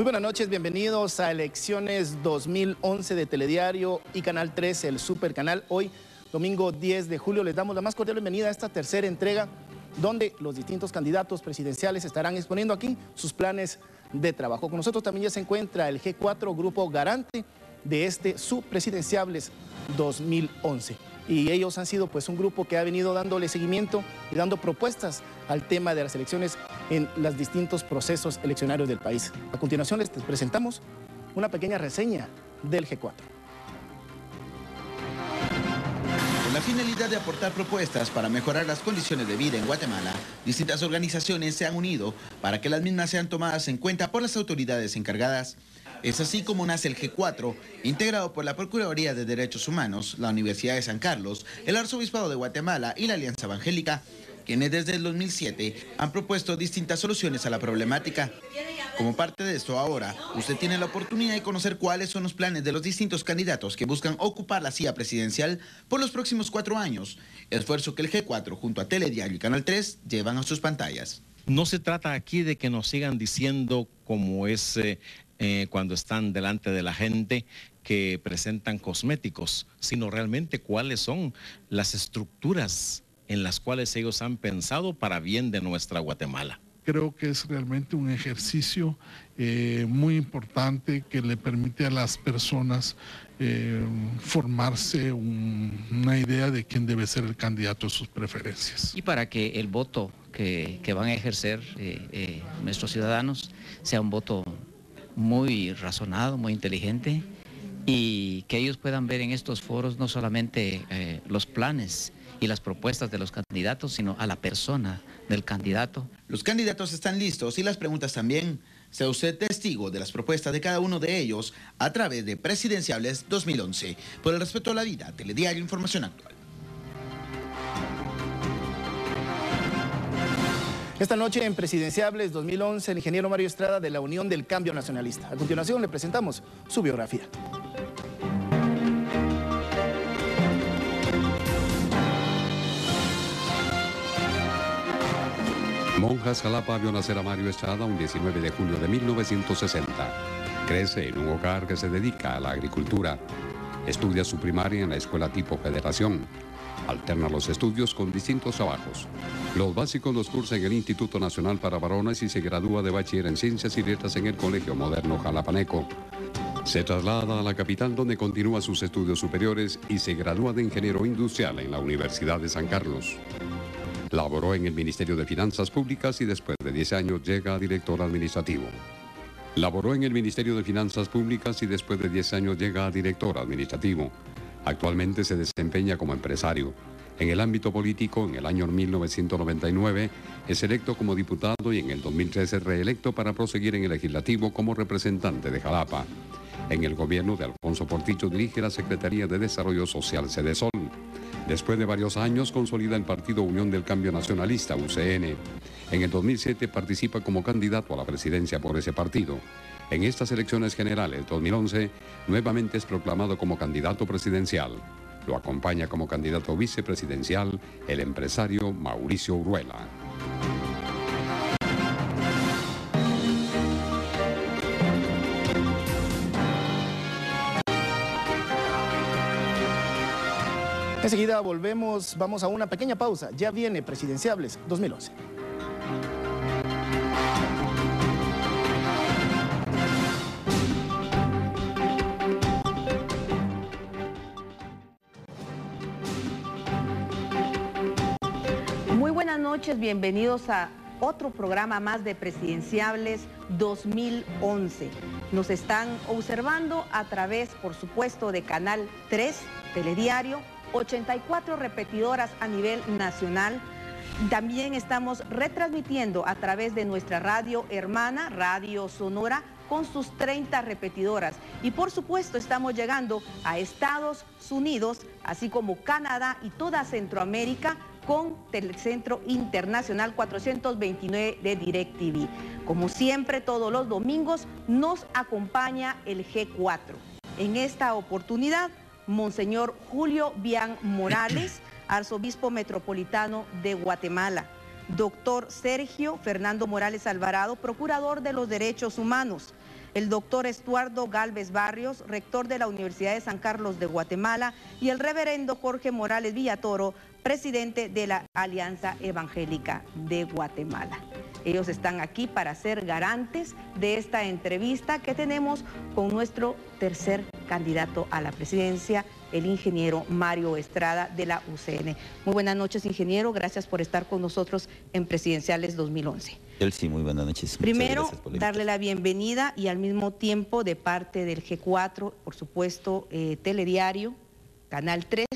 buenas noches, bienvenidos a Elecciones 2011 de Telediario y Canal 13, el Super Canal. Hoy, domingo 10 de julio, les damos la más cordial bienvenida a esta tercera entrega donde los distintos candidatos presidenciales estarán exponiendo aquí sus planes de trabajo. Con nosotros también ya se encuentra el G4, grupo garante de este subpresidenciables 2011. Y ellos han sido pues un grupo que ha venido dándole seguimiento y dando propuestas al tema de las elecciones en los distintos procesos eleccionarios del país. A continuación les presentamos una pequeña reseña del G4. Con la finalidad de aportar propuestas para mejorar las condiciones de vida en Guatemala, distintas organizaciones se han unido para que las mismas sean tomadas en cuenta por las autoridades encargadas. Es así como nace el G4, integrado por la Procuraduría de Derechos Humanos, la Universidad de San Carlos, el Arzobispado de Guatemala y la Alianza Evangélica, quienes desde el 2007 han propuesto distintas soluciones a la problemática. Como parte de esto ahora, usted tiene la oportunidad de conocer cuáles son los planes de los distintos candidatos que buscan ocupar la silla presidencial por los próximos 4 años, esfuerzo que el G4 junto a Telediario y Canal 3 llevan a sus pantallas. No se trata aquí de que nos sigan diciendo como es cuando están delante de la gente que presentan cosméticos, sino realmente cuáles son las estructuras en las cuales ellos han pensado para bien de nuestra Guatemala. Creo que es realmente un ejercicio muy importante que le permite a las personas formarse una idea de quién debe ser el candidato de sus preferencias. Y para que el voto que van a ejercer nuestros ciudadanos sea un voto muy razonado, muy inteligente, y que ellos puedan ver en estos foros no solamente los planes y las propuestas de los candidatos, sino a la persona del candidato. Los candidatos están listos y las preguntas también. Sea usted testigo de las propuestas de cada uno de ellos a través de Presidenciables 2011. Por el respeto a la vida, Telediario, Información Actual. Esta noche en Presidenciables 2011, el ingeniero Mario Estrada de la Unión del Cambio Nacionalista. A continuación le presentamos su biografía. Monjas, Jalapa vio nacer a Mario Estrada un 19 de julio de 1960. Crece en un hogar que se dedica a la agricultura. Estudia su primaria en la escuela tipo Federación. Alterna los estudios con distintos trabajos. Los básicos los cursa en el Instituto Nacional para Varones y se gradúa de bachiller en Ciencias y Letras en el Colegio Moderno Jalapaneco. Se traslada a la capital donde continúa sus estudios superiores y se gradúa de ingeniero industrial en la Universidad de San Carlos. Laboró en el Ministerio de Finanzas Públicas y después de 10 años llega a director administrativo. Laboró en el Ministerio de Finanzas Públicas y después de 10 años llega a director administrativo. Actualmente se desempeña como empresario. En el ámbito político, en el año 1999, es electo como diputado y en el 2013 reelecto para proseguir en el legislativo como representante de Jalapa. En el gobierno de Alfonso Portillo dirige la Secretaría de Desarrollo Social Cedesol. Después de varios años consolida el Partido Unión del Cambio Nacionalista, UCN. En el 2007 participa como candidato a la presidencia por ese partido. En estas elecciones generales 2011, nuevamente es proclamado como candidato presidencial. Lo acompaña como candidato vicepresidencial el empresario Mauricio Uruela. Enseguida volvemos, vamos a una pequeña pausa. Ya viene Presidenciables 2011. Muy buenas noches, bienvenidos a otro programa más de Presidenciables 2011. Nos están observando a través, por supuesto, de Canal 3, Telediario, 84 repetidoras a nivel nacional. También estamos retransmitiendo a través de nuestra radio hermana, Radio Sonora, con sus 30 repetidoras. Y por supuesto estamos llegando a Estados Unidos, así como Canadá y toda Centroamérica, con Telecentro Internacional 429 de DirecTV. Como siempre, todos los domingos nos acompaña el G4. En esta oportunidad, Monseñor Julio Bian Morales, arzobispo metropolitano de Guatemala. Doctor Sergio Fernando Morales Alvarado, procurador de los derechos humanos. el doctor Estuardo Galvez Barrios, rector de la Universidad de San Carlos de Guatemala, y el reverendo Jorge Morales Villatoro, presidente de la Alianza Evangélica de Guatemala. Ellos están aquí para ser garantes de esta entrevista que tenemos con nuestro tercer candidato a la presidencia, el ingeniero Mario Estrada de la UCN. Muy buenas noches, ingeniero. Gracias por estar con nosotros en Presidenciales 2011. Sí, muy buenas noches. Primero, darle la bienvenida y al mismo tiempo de parte del G4, por supuesto, Telediario, Canal 3,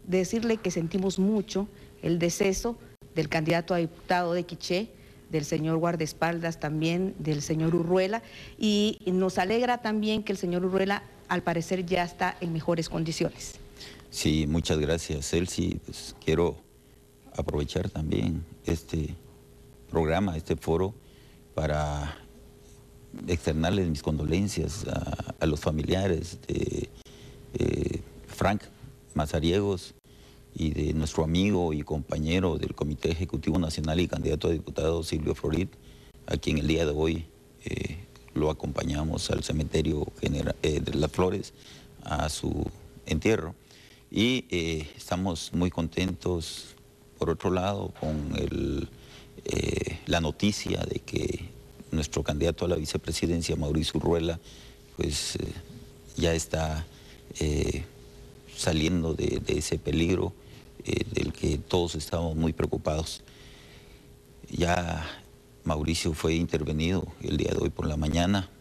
decirle que sentimos mucho el deceso del candidato a diputado de Quiché, del señor guardaespaldas también, del señor Urruela, y nos alegra también que el señor Urruela al parecer ya está en mejores condiciones. Sí, muchas gracias, Elsie. Pues quiero aprovechar también este programa, este foro, para externarles mis condolencias a los familiares de Frank Mazariegos y de nuestro amigo y compañero del Comité Ejecutivo Nacional y candidato a diputado Silvio Florit, a quien el día de hoy lo acompañamos al cementerio de Las Flores a su entierro. Y estamos muy contentos, por otro lado, con la noticia de que nuestro candidato a la vicepresidencia, Mauricio Urruela, pues ya está saliendo de ese peligro del que todos estábamos muy preocupados. Ya Mauricio fue intervenido el día de hoy por la mañana.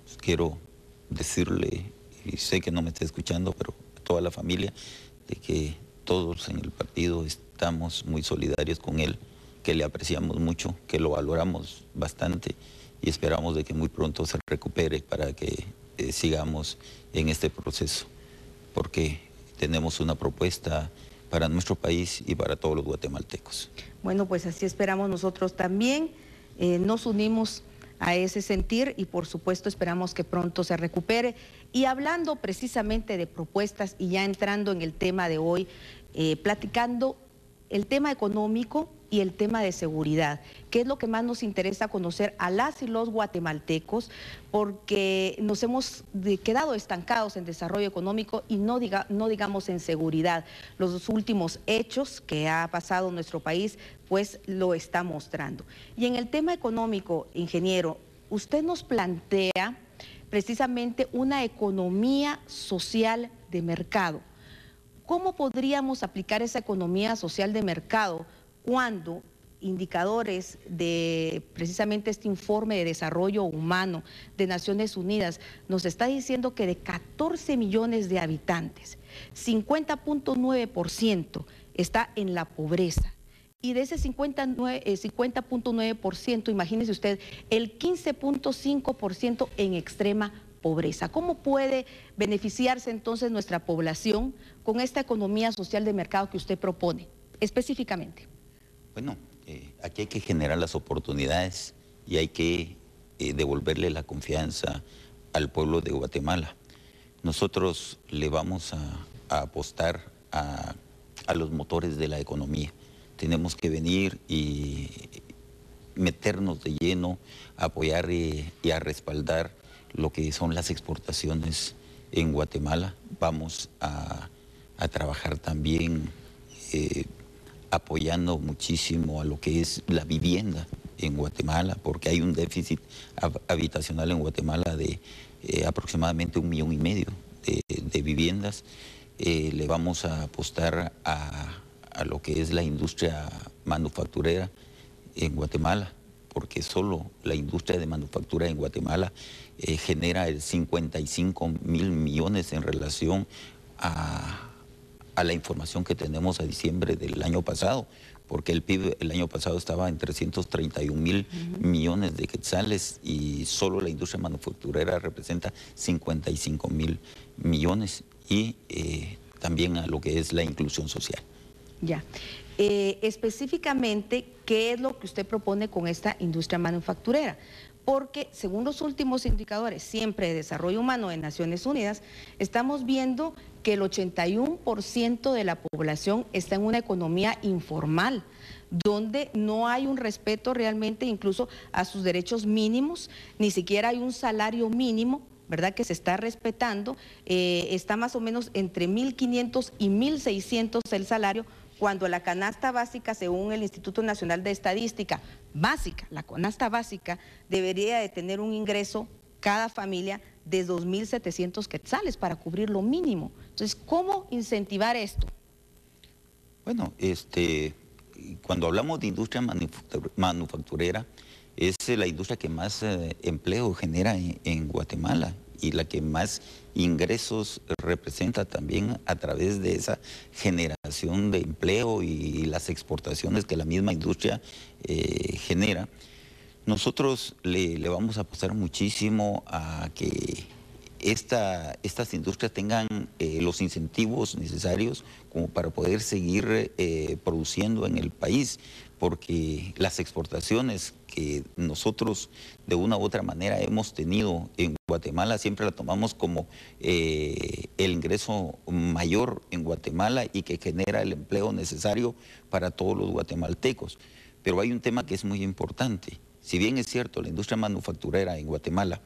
Pues quiero decirle, y sé que no me está escuchando, pero a toda la familia, de que todos en el partido estamos muy solidarios con él, que le apreciamos mucho, que lo valoramos bastante y esperamos de que muy pronto se recupere para que sigamos en este proceso, porque tenemos una propuesta para nuestro país y para todos los guatemaltecos. Bueno, pues así esperamos nosotros también, nos unimos a ese sentir y por supuesto esperamos que pronto se recupere. Y hablando precisamente de propuestas y ya entrando en el tema de hoy, platicando el tema económico y el tema de seguridad, que es lo que más nos interesa conocer a las y los guatemaltecos, porque nos hemos quedado estancados en desarrollo económico y no digamos en seguridad. Los últimos hechos que ha pasado en nuestro país, pues lo está mostrando. Y en el tema económico, ingeniero, usted nos plantea precisamente una economía social de mercado. ¿Cómo podríamos aplicar esa economía social de mercado cuando indicadores de precisamente este informe de desarrollo humano de Naciones Unidas nos está diciendo que de 14 millones de habitantes, 50.9% está en la pobreza? Y de ese 50.9%, imagínese usted, el 15.5% en extrema pobreza. ¿Cómo puede beneficiarse entonces nuestra población con esta economía social de mercado que usted propone específicamente? Bueno, aquí hay que generar las oportunidades y hay que devolverle la confianza al pueblo de Guatemala. Nosotros le vamos a apostar a los motores de la economía. Tenemos que venir y meternos de lleno, a apoyar y a respaldar lo que son las exportaciones en Guatemala. Vamos a trabajar también apoyando muchísimo a lo que es la vivienda en Guatemala, porque hay un déficit habitacional en Guatemala de aproximadamente 1,5 millones de viviendas. Le vamos a apostar a lo que es la industria manufacturera en Guatemala, porque solo la industria de manufactura en Guatemala genera el 55,000 millones en relación a la información que tenemos a diciembre del año pasado, porque el PIB el año pasado estaba en 331,000 millones de quetzales y solo la industria manufacturera representa 55,000 millones y también a lo que es la inclusión social. Ya. Específicamente, ¿qué es lo que usted propone con esta industria manufacturera? Porque según los últimos indicadores, siempre de desarrollo humano de Naciones Unidas, estamos viendo que el 81% de la población está en una economía informal, donde no hay un respeto realmente incluso a sus derechos mínimos, ni siquiera hay un salario mínimo, ¿verdad?, que se está respetando, está más o menos entre 1.500 y 1.600 el salario, cuando la canasta básica, según el Instituto Nacional de Estadística, básica, la canasta básica debería de tener un ingreso cada familia de 2.700 quetzales para cubrir lo mínimo. Entonces, ¿cómo incentivar esto? Bueno, cuando hablamos de industria manufacturera, es la industria que más empleo genera en Guatemala y la que más ingresos representa también a través de esa generación de empleo y las exportaciones que la misma industria genera. Nosotros le vamos a apostar muchísimo a que estas industrias tengan los incentivos necesarios como para poder seguir produciendo en el país, porque las exportaciones que nosotros de una u otra manera hemos tenido en Guatemala siempre la tomamos como el ingreso mayor en Guatemala y que genera el empleo necesario para todos los guatemaltecos. Pero hay un tema que es muy importante. Si bien es cierto, la industria manufacturera en Guatemala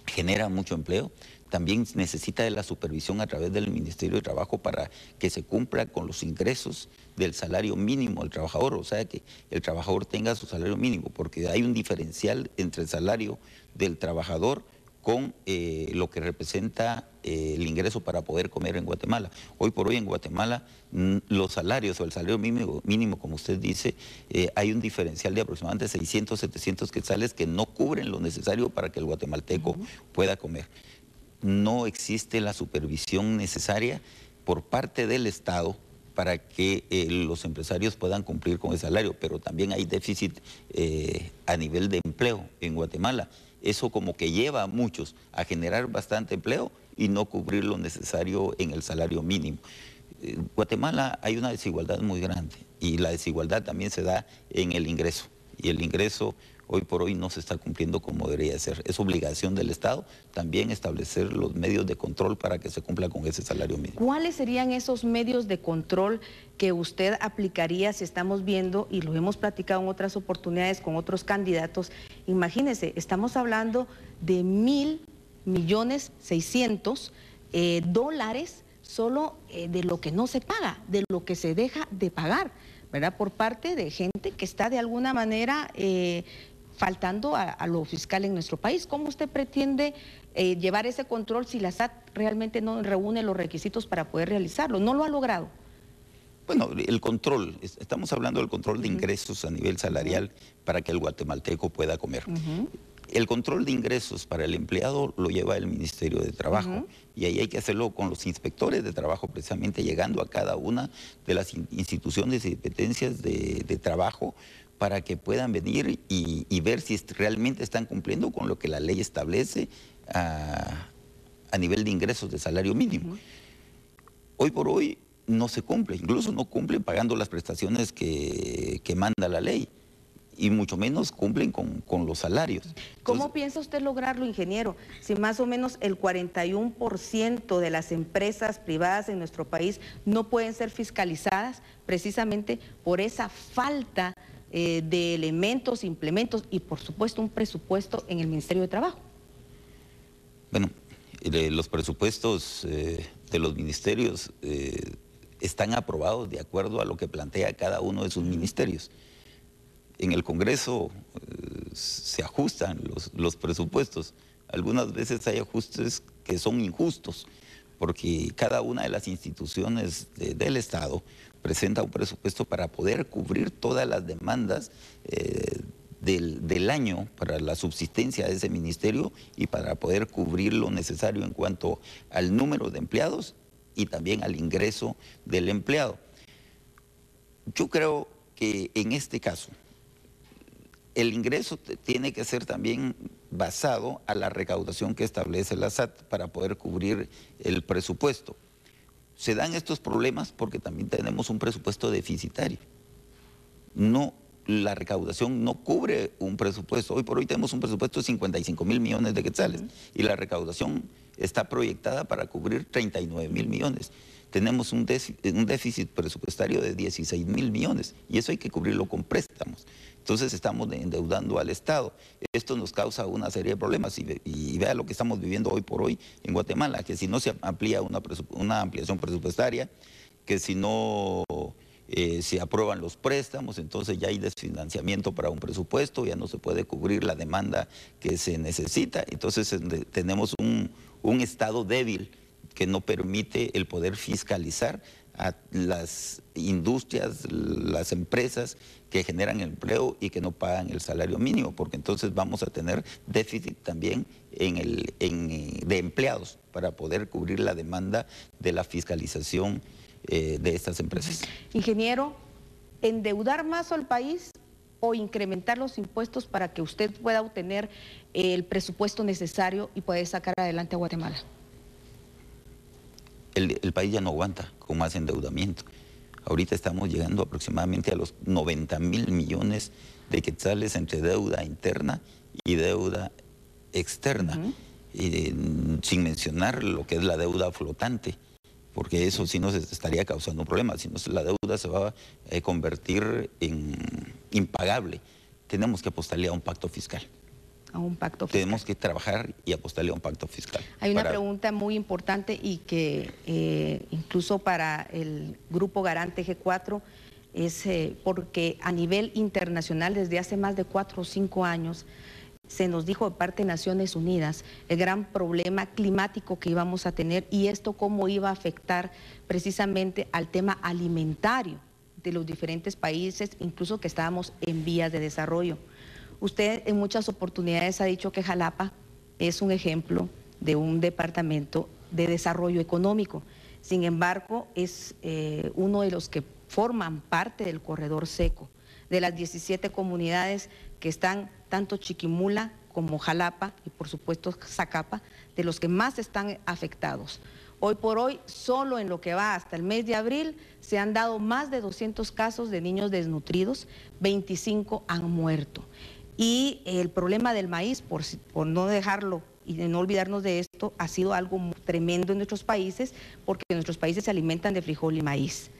genera mucho empleo, también necesita de la supervisión a través del Ministerio de Trabajo para que se cumpla con los ingresos del salario mínimo del trabajador, o sea, que el trabajador tenga su salario mínimo, porque hay un diferencial entre el salario del trabajador con lo que representa el ingreso para poder comer en Guatemala. Hoy por hoy en Guatemala los salarios o el salario mínimo, como usted dice, hay un diferencial de aproximadamente 600, 700 quetzales que no cubren lo necesario para que el guatemalteco pueda comer. No existe la supervisión necesaria por parte del Estado para que los empresarios puedan cumplir con el salario, pero también hay déficit a nivel de empleo en Guatemala. Eso como que lleva a muchos a generar bastante empleo y no cubrir lo necesario en el salario mínimo. En Guatemala hay una desigualdad muy grande y la desigualdad también se da en el ingreso. Y el ingreso hoy por hoy no se está cumpliendo como debería ser. Es obligación del Estado también establecer los medios de control para que se cumpla con ese salario mínimo. ¿Cuáles serían esos medios de control que usted aplicaría si estamos viendo, y lo hemos platicado en otras oportunidades con otros candidatos? Imagínese, estamos hablando de 1.600.000 dólares solo de lo que no se paga, de lo que se deja de pagar, ¿verdad?, por parte de gente que está de alguna manera faltando a lo fiscal en nuestro país. ¿Cómo usted pretende llevar ese control si la SAT realmente no reúne los requisitos para poder realizarlo? No lo ha logrado. Bueno, el control, estamos hablando del control de ingresos a nivel salarial para que el guatemalteco pueda comer. El control de ingresos para el empleado lo lleva el Ministerio de Trabajo y ahí hay que hacerlo con los inspectores de trabajo, precisamente llegando a cada una de las instituciones y dependencias de trabajo para que puedan venir y ver si realmente están cumpliendo con lo que la ley establece a nivel de ingresos de salario mínimo. Hoy por hoy no se cumple, incluso no cumplen pagando las prestaciones que manda la ley. Y mucho menos cumplen con los salarios. ¿Cómo piensa usted lograrlo, ingeniero? Si más o menos el 41% de las empresas privadas en nuestro país no pueden ser fiscalizadas precisamente por esa falta de elementos, implementos y por supuesto un presupuesto en el Ministerio de Trabajo. Bueno, los presupuestos de los ministerios están aprobados de acuerdo a lo que plantea cada uno de sus ministerios. En el Congreso se ajustan los presupuestos. Algunas veces hay ajustes que son injustos, porque cada una de las instituciones del Estado presenta un presupuesto para poder cubrir todas las demandas del año para la subsistencia de ese ministerio y para poder cubrir lo necesario en cuanto al número de empleados y también al ingreso del empleado. Yo creo que en este caso, el ingreso tiene que ser también basado a la recaudación que establece la SAT para poder cubrir el presupuesto. Se dan estos problemas porque también tenemos un presupuesto deficitario. La recaudación no cubre un presupuesto. Hoy por hoy tenemos un presupuesto de 55.000 millones de quetzales y la recaudación está proyectada para cubrir 39.000 millones. tenemos un déficit presupuestario de 16.000 millones y eso hay que cubrirlo con préstamos. Entonces estamos endeudando al Estado. Esto nos causa una serie de problemas y vea lo que estamos viviendo hoy por hoy en Guatemala, que si no se amplía una ampliación presupuestaria, que si no se aprueban los préstamos, entonces ya hay desfinanciamiento para un presupuesto, ya no se puede cubrir la demanda que se necesita. Entonces tenemos un Estado débil que no permite el poder fiscalizar a las industrias, las empresas que generan empleo y que no pagan el salario mínimo, porque entonces vamos a tener déficit también de empleados para poder cubrir la demanda de la fiscalización de estas empresas. Ingeniero, ¿endeudar más al país o incrementar los impuestos para que usted pueda obtener el presupuesto necesario y poder sacar adelante a Guatemala? El país ya no aguanta con más endeudamiento. Ahorita estamos llegando aproximadamente a los 90.000 millones de quetzales entre deuda interna y deuda externa, sin mencionar lo que es la deuda flotante, porque eso sí nos estaría causando un problema, si no la deuda se va a convertir en impagable. Tenemos que apostarle a un pacto fiscal. A un pacto fiscal. Tenemos que trabajar y apostarle a un pacto fiscal. Hay una pregunta muy importante y que incluso para el Grupo Garante G4 es porque a nivel internacional desde hace más de 4 o 5 años se nos dijo de parte de Naciones Unidas el gran problema climático que íbamos a tener y esto cómo iba a afectar precisamente al tema alimentario de los diferentes países, incluso que estábamos en vías de desarrollo. Usted en muchas oportunidades ha dicho que Jalapa es un ejemplo de un departamento de desarrollo económico. Sin embargo, es uno de los que forman parte del corredor seco. De las 17 comunidades que están, tanto Chiquimula como Jalapa y por supuesto Zacapa, de los que más están afectados. Hoy por hoy, solo en lo que va hasta el mes de abril, se han dado más de 200 casos de niños desnutridos, 25 han muerto. Y el problema del maíz, por no dejarlo y de no olvidarnos de esto, ha sido algo tremendo en nuestros países, porque nuestros países se alimentan de frijol y maíz.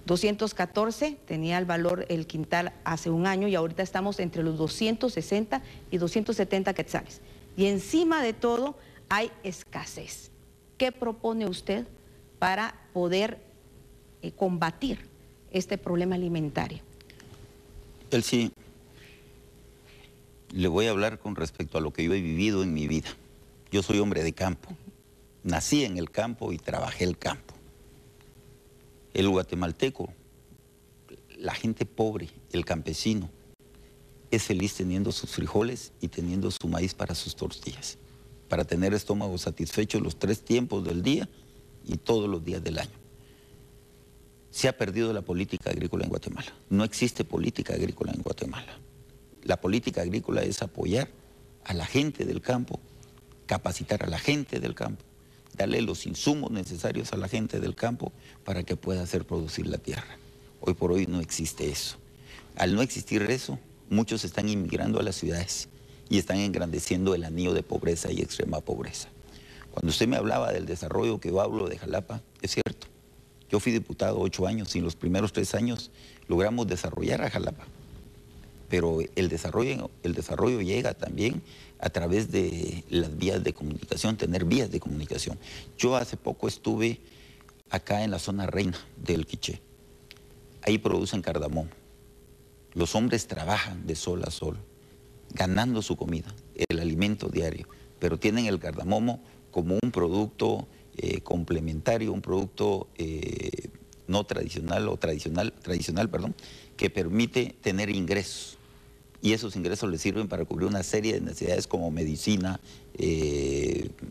214 tenía el valor el quintal hace un año y ahorita estamos entre los 260 y 270 quetzales. Y encima de todo hay escasez. ¿Qué propone usted para poder combatir este problema alimentario? Elsie, le voy a hablar con respecto a lo que yo he vivido en mi vida. Yo soy hombre de campo. Nací en el campo y trabajé el campo. El guatemalteco, la gente pobre, el campesino, es feliz teniendo sus frijoles y teniendo su maíz para sus tortillas, para tener estómago satisfecho los 3 tiempos del día y todos los días del año. Se ha perdido la política agrícola en Guatemala. No existe política agrícola en Guatemala. La política agrícola es apoyar a la gente del campo, capacitar a la gente del campo, darle los insumos necesarios a la gente del campo para que pueda hacer producir la tierra. Hoy por hoy no existe eso. Al no existir eso, muchos están inmigrando a las ciudades y están engrandeciendo el anillo de pobreza y extrema pobreza. Cuando usted me hablaba del desarrollo que yo hablo de Jalapa, es cierto. Yo fui diputado 8 años y en los primeros 3 años logramos desarrollar a Jalapa. Pero el desarrollo llega también a través de las vías de comunicación, tener vías de comunicación. Yo hace poco estuve acá en la zona reina del Quiché. Ahí producen cardamomo. Los hombres trabajan de sol a sol, ganando su comida, el alimento diario, pero tienen el cardamomo como un producto complementario, un producto no tradicional o tradicional, que permite tener ingresos. Y esos ingresos les sirven para cubrir una serie de necesidades como medicina,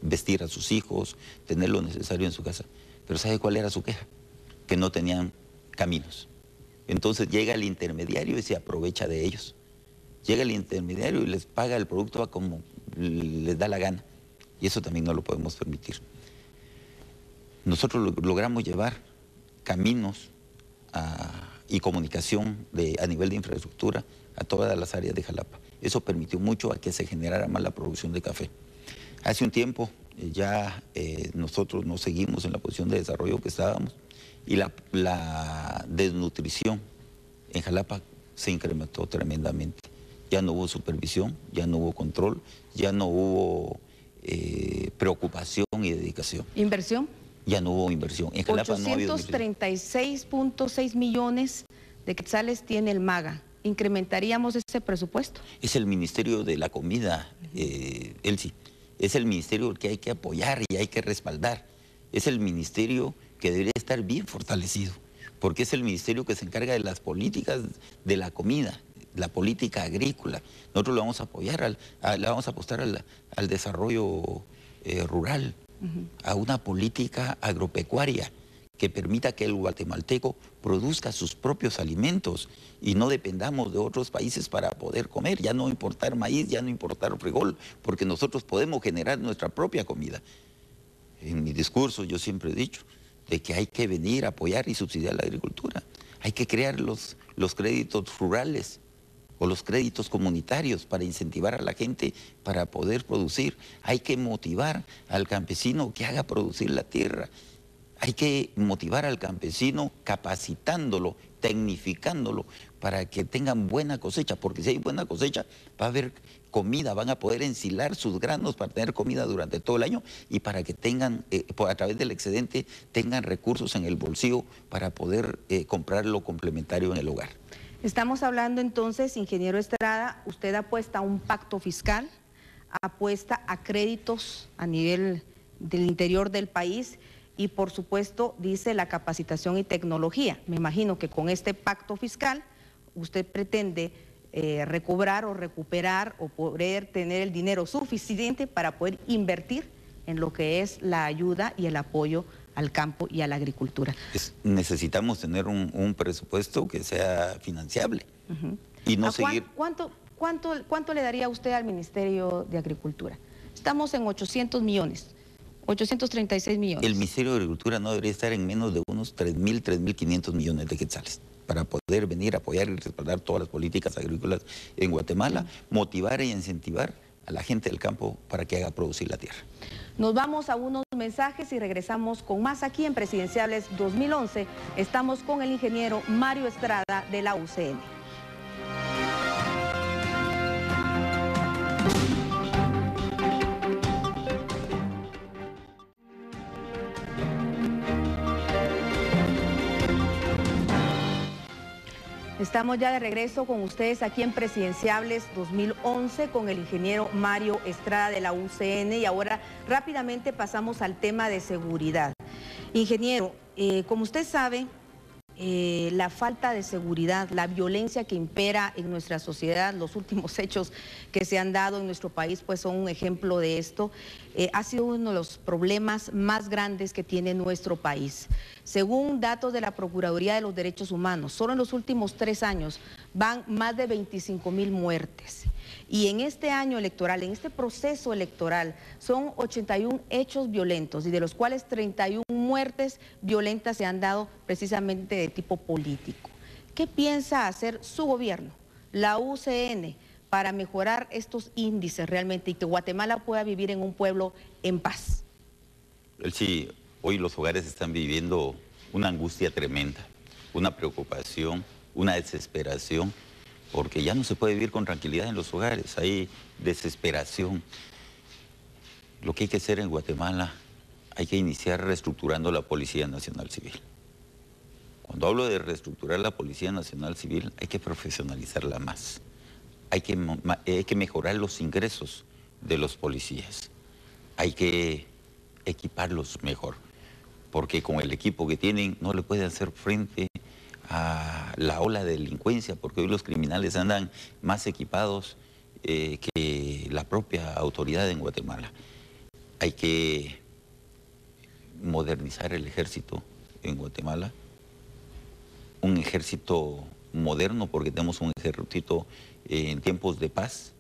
vestir a sus hijos, tener lo necesario en su casa. Pero ¿sabe cuál era su queja? Que no tenían caminos. Entonces llega el intermediario y se aprovecha de ellos. Llega el intermediario y les paga el producto a como les da la gana. Y eso también no lo podemos permitir. Nosotros logramos llevar caminos y comunicación a nivel de infraestructura a todas las áreas de Jalapa. Eso permitió mucho a que se generara más la producción de café. Hace un tiempo nosotros no seguimos en la posición de desarrollo que estábamos y la desnutrición en Jalapa se incrementó tremendamente. Ya no hubo supervisión, ya no hubo control, ya no hubo preocupación y dedicación. ¿Inversión? Ya no hubo inversión. En Jalapa 836.6 millones de quetzales tiene el MAGA. ¿Incrementaríamos ese presupuesto? Es el Ministerio de la Comida, Elsie. Es el ministerio que hay que apoyar y hay que respaldar. Es el ministerio que debería estar bien fortalecido, porque es el ministerio que se encarga de las políticas de la comida, la política agrícola. Nosotros le vamos a apoyar, le vamos a apostar al desarrollo rural, a una política agropecuaria que permita que el guatemalteco produzca sus propios alimentos y no dependamos de otros países para poder comer, ya no importar maíz, ya no importar frijol, porque nosotros podemos generar nuestra propia comida. En mi discurso yo siempre he dicho de que hay que venir a apoyar y subsidiar la agricultura. Hay que crear los créditos rurales o los créditos comunitarios para incentivar a la gente para poder producir. Hay que motivar al campesino que haga producir la tierra. Hay que motivar al campesino capacitándolo, tecnificándolo, para que tengan buena cosecha, porque si hay buena cosecha va a haber comida, van a poder ensilar sus granos para tener comida durante todo el año y para que tengan, a través del excedente, tengan recursos en el bolsillo para poder comprar lo complementario en el hogar. Estamos hablando entonces, ingeniero Estrada, usted apuesta a un pacto fiscal, apuesta a créditos a nivel del interior del país, y por supuesto dice la capacitación y tecnología. Me imagino que con este pacto fiscal usted pretende recobrar o recuperar o poder tener el dinero suficiente para poder invertir en lo que es la ayuda y el apoyo al campo y a la agricultura. Necesitamos tener un presupuesto que sea financiable y no seguir... ¿Cuánto le daría usted al Ministerio de Agricultura? Estamos en 800 millones. 836 millones. El Ministerio de Agricultura no debería estar en menos de unos 3.000, 3.500 millones de quetzales para poder venir a apoyar y respaldar todas las políticas agrícolas en Guatemala, motivar e incentivar a la gente del campo para que haga producir la tierra. Nos vamos a unos mensajes y regresamos con más aquí en Presidenciables 2011. Estamos con el ingeniero Mario Estrada de la UCN. Estamos ya de regreso con ustedes aquí en Presidenciables 2011 con el ingeniero Mario Estrada de la UCN y ahora rápidamente pasamos al tema de seguridad. Ingeniero, como usted sabe, la falta de seguridad, la violencia que impera en nuestra sociedad, los últimos hechos que se han dado en nuestro país pues son un ejemplo de esto, ha sido uno de los problemas más grandes que tiene nuestro país. Según datos de la Procuraduría de los Derechos Humanos, solo en los últimos 3 años van más de 25.000 muertes. Y en este año electoral, en este proceso electoral, son 81 hechos violentos y de los cuales 31 muertes violentas se han dado precisamente de tipo político. ¿Qué piensa hacer su gobierno, la UCN, para mejorar estos índices realmente y que Guatemala pueda vivir en un pueblo en paz? Sí, hoy los hogares están viviendo una angustia tremenda, una preocupación, una desesperación, porque ya no se puede vivir con tranquilidad en los hogares, hay desesperación. Lo que hay que hacer en Guatemala, hay que iniciar reestructurando la Policía Nacional Civil. Cuando hablo de reestructurar la Policía Nacional Civil, hay que profesionalizarla más. Hay que mejorar los ingresos de los policías. Hay que equiparlos mejor, porque con el equipo que tienen no le pueden hacer frente a la ola de delincuencia, porque hoy los criminales andan más equipados que la propia autoridad en Guatemala. Hay que modernizar el ejército en Guatemala, un ejército moderno, porque tenemos un ejército en tiempos de paz,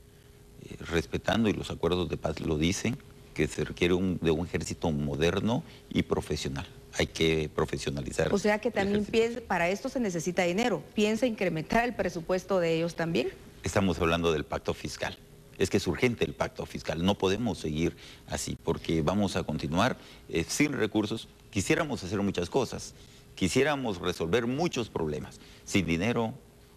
respetando, y los acuerdos de paz lo dicen, que se requiere de un ejército moderno y profesional. Hay que profesionalizar. O sea que también para esto se necesita dinero. ¿Piensa incrementar el presupuesto de ellos también? Estamos hablando del pacto fiscal. es que es urgente el pacto fiscal. No podemos seguir así porque vamos a continuar sin recursos. Quisiéramos hacer muchas cosas, quisiéramos resolver muchos problemas. Sin dinero,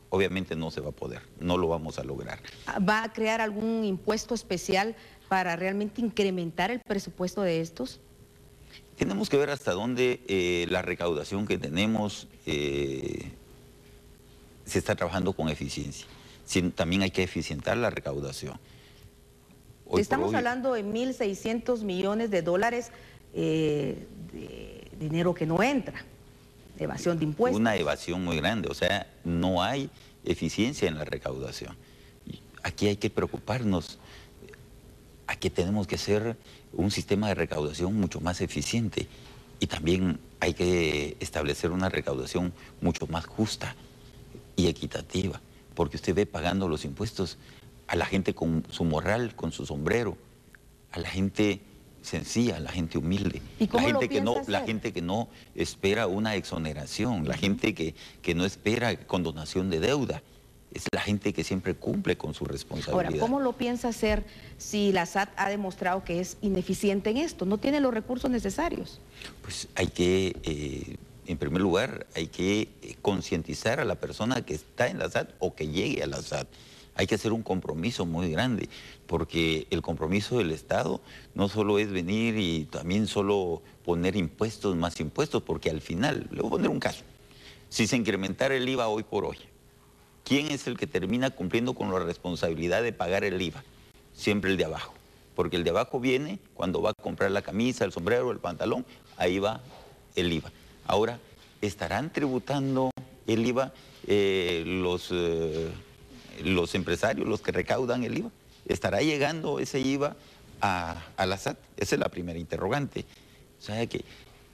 obviamente no se va a poder, no lo vamos a lograr. ¿Va a crear algún impuesto especial para realmente incrementar el presupuesto de estos? Tenemos que ver hasta dónde la recaudación que tenemos se está trabajando con eficiencia. También hay que eficientar la recaudación. Estamos hablando de 1.600 millones de dólares de dinero que no entra, de evasión de impuestos. Una evasión muy grande, o sea, no hay eficiencia en la recaudación. Aquí hay que preocuparnos, aquí tenemos que hacer un sistema de recaudación mucho más eficiente y también hay que establecer una recaudación mucho más justa y equitativa, porque usted ve pagando los impuestos a la gente con su morral, con su sombrero, a la gente sencilla, a la gente humilde, la gente que no espera una exoneración, la gente que no espera condonación de deuda. Es la gente que siempre cumple con su responsabilidad. Ahora, ¿cómo lo piensa hacer si la SAT ha demostrado que es ineficiente en esto? ¿No tiene los recursos necesarios? Pues hay que, en primer lugar, hay que concientizar a la persona que está en la SAT o que llegue a la SAT. Hay que hacer un compromiso muy grande, porque el compromiso del Estado no solo es venir y también solo poner impuestos, más impuestos, porque al final, le voy a poner un caso, si se incrementara el IVA hoy por hoy, ¿quién es el que termina cumpliendo con la responsabilidad de pagar el IVA? Siempre el de abajo, porque el de abajo viene cuando va a comprar la camisa, el sombrero, el pantalón, ahí va el IVA. Ahora, ¿estarán tributando el IVA los empresarios, los que recaudan el IVA? ¿Estará llegando ese IVA a la SAT? Esa es la primera interrogante. O sea que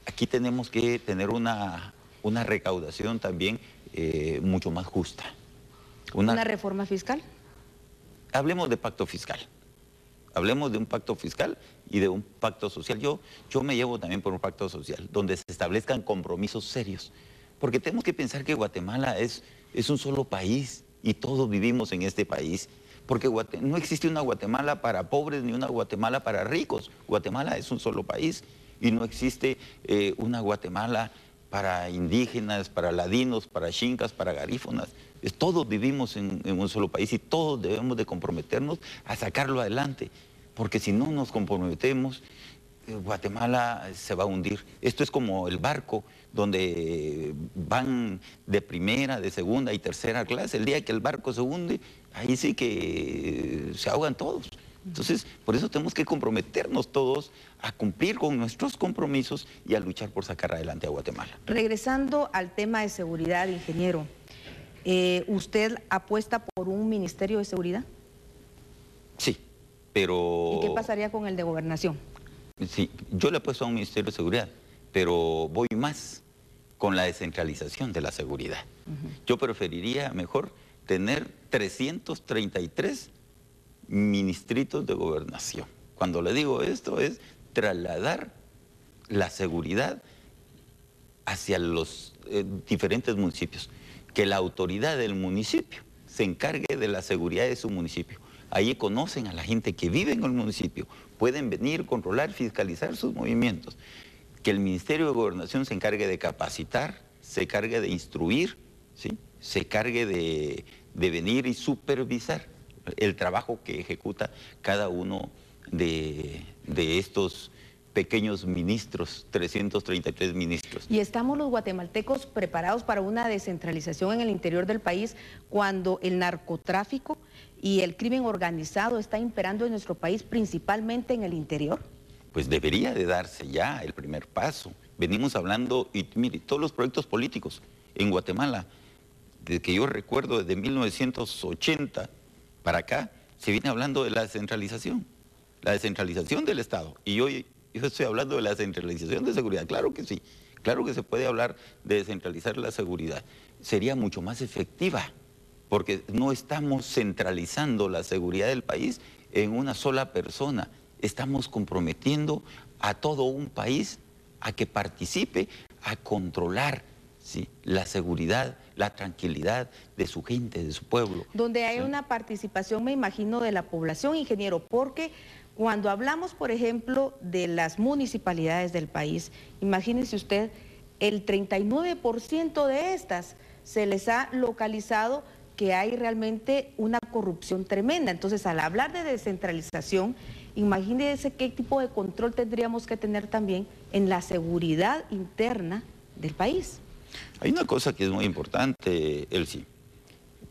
aquí tenemos que tener una recaudación también mucho más justa. ¿Una reforma fiscal? Hablemos de pacto fiscal. Hablemos de un pacto fiscal y de un pacto social. Yo me llevo también por un pacto social, donde se establezcan compromisos serios. Porque tenemos que pensar que Guatemala es un solo país y todos vivimos en este país. Porque no existe una Guatemala para pobres ni una Guatemala para ricos. Guatemala es un solo país y no existe una Guatemala para indígenas, para ladinos, para xincas, para garífonas. Todos vivimos en un solo país y todos debemos de comprometernos a sacarlo adelante, porque si no nos comprometemos, Guatemala se va a hundir. Esto es como el barco, donde van de primera, de segunda y tercera clase. El día que el barco se hunde, ahí sí que se ahogan todos. Entonces, por eso tenemos que comprometernos todos a cumplir con nuestros compromisos y a luchar por sacar adelante a Guatemala. Regresando al tema de seguridad, ingeniero, ¿usted apuesta por un Ministerio de Seguridad? Sí, pero... ¿Y qué pasaría con el de Gobernación? Sí, yo le apuesto a un Ministerio de Seguridad, pero voy más con la descentralización de la seguridad. Yo preferiría mejor tener 333 ministritos de gobernación. Cuando le digo esto es trasladar la seguridad hacia los diferentes municipios, que la autoridad del municipio se encargue de la seguridad de su municipio. Ahí conocen a la gente que vive en el municipio, pueden venir, controlar, fiscalizar sus movimientos. Que el Ministerio de Gobernación se encargue de capacitar, se encargue de instruir, ¿sí? Se encargue de venir y supervisar el trabajo que ejecuta cada uno de estos pequeños ministros, 333 ministros. ¿Y estamos los guatemaltecos preparados para una descentralización en el interior del país cuando el narcotráfico y el crimen organizado está imperando en nuestro país, principalmente en el interior? Pues debería de darse ya el primer paso. Venimos hablando, y mire, todos los proyectos políticos en Guatemala, desde que yo recuerdo desde 1980 para acá, se viene hablando de la descentralización del Estado. Y yo estoy hablando de la descentralización de seguridad. Claro que sí, claro que se puede hablar de descentralizar la seguridad. Sería mucho más efectiva, porque no estamos centralizando la seguridad del país en una sola persona. Estamos comprometiendo a todo un país a que participe, a controlar, ¿sí?, la seguridad, la tranquilidad de su gente, de su pueblo. Donde hay una participación, me imagino, de la población, ingeniero, porque cuando hablamos, por ejemplo, de las municipalidades del país, imagínese usted, el 39% de estas se les ha localizado que hay realmente una corrupción tremenda. Entonces, al hablar de descentralización, imagínense qué tipo de control tendríamos que tener también en la seguridad interna del país. Hay una cosa que es muy importante, Elsie.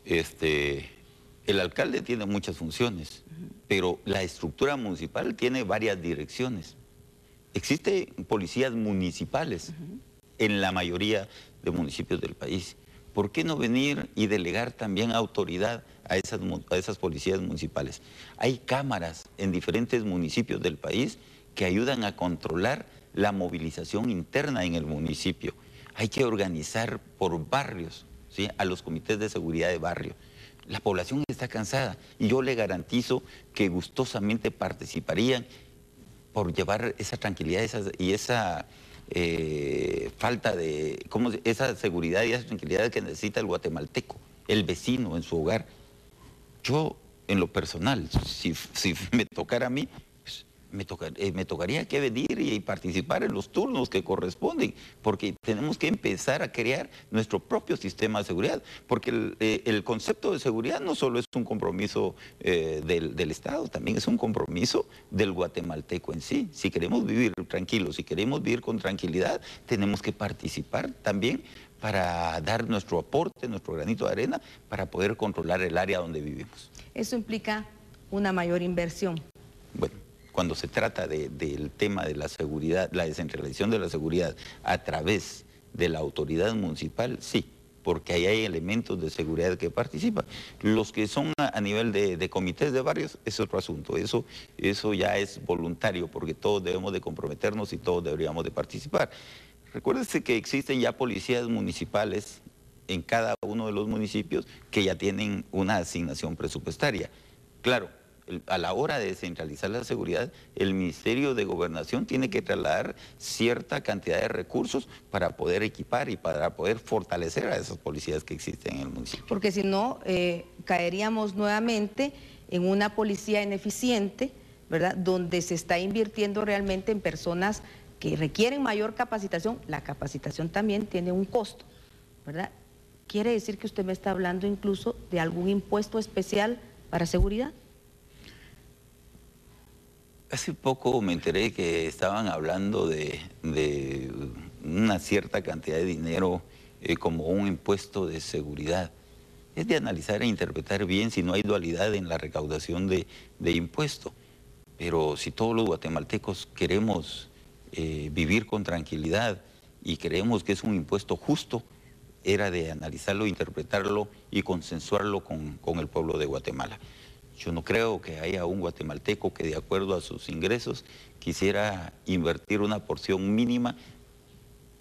El alcalde tiene muchas funciones, pero la estructura municipal tiene varias direcciones. Existen policías municipales en la mayoría de municipios del país. ¿Por qué no venir y delegar también autoridad a esas policías municipales? Hay cámaras en diferentes municipios del país que ayudan a controlar la movilización interna en el municipio. Hay que organizar por barrios, ¿sí?, a los comités de seguridad de barrio. La población está cansada y yo le garantizo que gustosamente participarían por llevar esa tranquilidad y esa falta de, esa seguridad y esa tranquilidad que necesita el guatemalteco, el vecino en su hogar. Yo, en lo personal, si me tocara a mí, pues, me tocaría que venir y participar en los turnos que corresponden, porque tenemos que empezar a crear nuestro propio sistema de seguridad, porque el concepto de seguridad no solo es un compromiso del Estado, también es un compromiso del guatemalteco en sí. Si queremos vivir tranquilos, si queremos vivir con tranquilidad, tenemos que participar también para dar nuestro aporte, nuestro granito de arena, para poder controlar el área donde vivimos. Eso implica una mayor inversión. Bueno, cuando se trata del tema de la seguridad, la descentralización de la seguridad a través de la autoridad municipal, sí, porque ahí hay elementos de seguridad que participan. Los que son a nivel de comités de barrios es otro asunto, eso ya es voluntario, porque todos debemos de comprometernos y todos deberíamos de participar. Recuérdese que existen ya policías municipales en cada uno de los municipios que ya tienen una asignación presupuestaria. Claro, a la hora de descentralizar la seguridad, el Ministerio de Gobernación tiene que trasladar cierta cantidad de recursos para poder equipar y para poder fortalecer a esas policías que existen en el municipio. Porque si no, caeríamos nuevamente en una policía ineficiente, ¿verdad?, donde se está invirtiendo realmente en personas que requieren mayor capacitación. La capacitación también tiene un costo, ¿verdad? ¿Quiere decir que usted me está hablando incluso de algún impuesto especial para seguridad? Hace poco me enteré que estaban hablando de una cierta cantidad de dinero como un impuesto de seguridad. Es de analizar e interpretar bien si no hay dualidad en la recaudación de impuestos. Pero si todos los guatemaltecos queremos vivir con tranquilidad y creemos que es un impuesto justo, era de analizarlo, interpretarlo y consensuarlo con el pueblo de Guatemala. Yo no creo que haya un guatemalteco que, de acuerdo a sus ingresos, quisiera invertir una porción mínima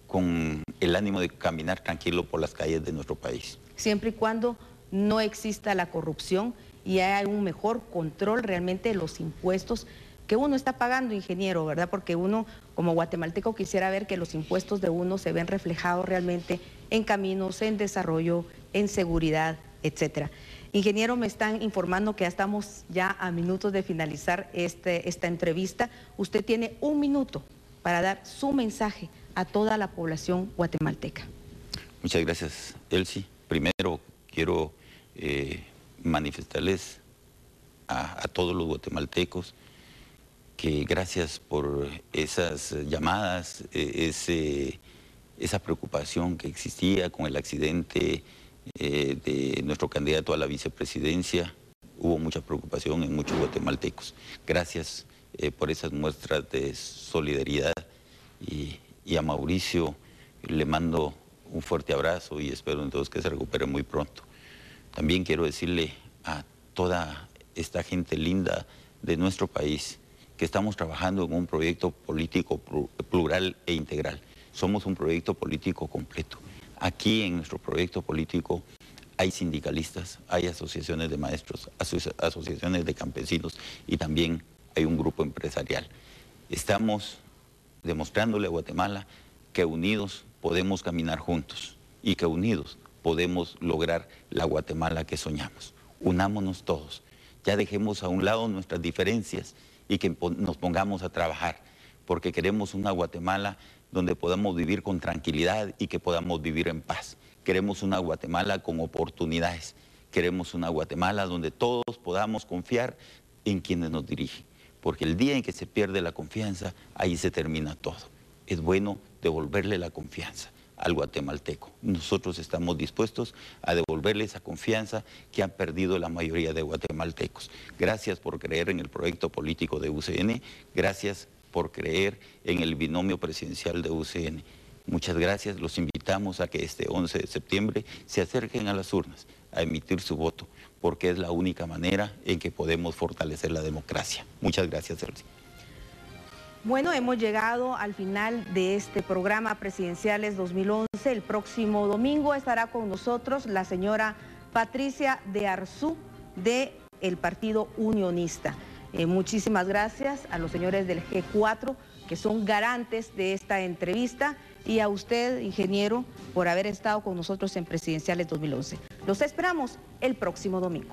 con el ánimo de caminar tranquilo por las calles de nuestro país. Siempre y cuando no exista la corrupción y haya un mejor control realmente de los impuestos que uno está pagando, ingeniero, ¿verdad? Porque uno, como guatemalteco, quisiera ver que los impuestos de uno se ven reflejados realmente en caminos, en desarrollo, en seguridad, etcétera. Ingeniero, me están informando que ya estamos a minutos de finalizar esta entrevista. Usted tiene un minuto para dar su mensaje a toda la población guatemalteca. Muchas gracias, Elsie. Primero quiero manifestarles a todos los guatemaltecos que gracias por esas llamadas, esa preocupación que existía con el accidente de nuestro candidato a la vicepresidencia. Hubo mucha preocupación en muchos guatemaltecos. Gracias por esas muestras de solidaridad y a Mauricio le mando un fuerte abrazo y espero entonces que se recupere muy pronto. También quiero decirle a toda esta gente linda de nuestro país que estamos trabajando en un proyecto político plural e integral. Somos un proyecto político completo. Aquí en nuestro proyecto político hay sindicalistas, hay asociaciones de maestros, asociaciones de campesinos y también hay un grupo empresarial. Estamos demostrándole a Guatemala que unidos podemos caminar juntos y que unidos podemos lograr la Guatemala que soñamos. Unámonos todos, ya dejemos a un lado nuestras diferencias y que nos pongamos a trabajar, porque queremos una Guatemala donde podamos vivir con tranquilidad y que podamos vivir en paz. Queremos una Guatemala con oportunidades, queremos una Guatemala donde todos podamos confiar en quienes nos dirigen, porque el día en que se pierde la confianza, ahí se termina todo. Es bueno devolverle la confianza al guatemalteco. Nosotros estamos dispuestos a devolverle esa confianza que han perdido la mayoría de guatemaltecos. Gracias por creer en el proyecto político de UCN, gracias por creer en el binomio presidencial de UCN. Muchas gracias, los invitamos a que este 11 de septiembre se acerquen a las urnas a emitir su voto, porque es la única manera en que podemos fortalecer la democracia. Muchas gracias, Elsie. Bueno, hemos llegado al final de este programa Presidenciales 2011. El próximo domingo estará con nosotros la señora Patricia de Arzú del Partido Unionista. Muchísimas gracias a los señores del G4 que son garantes de esta entrevista y a usted, ingeniero, por haber estado con nosotros en Presidenciales 2011. Los esperamos el próximo domingo.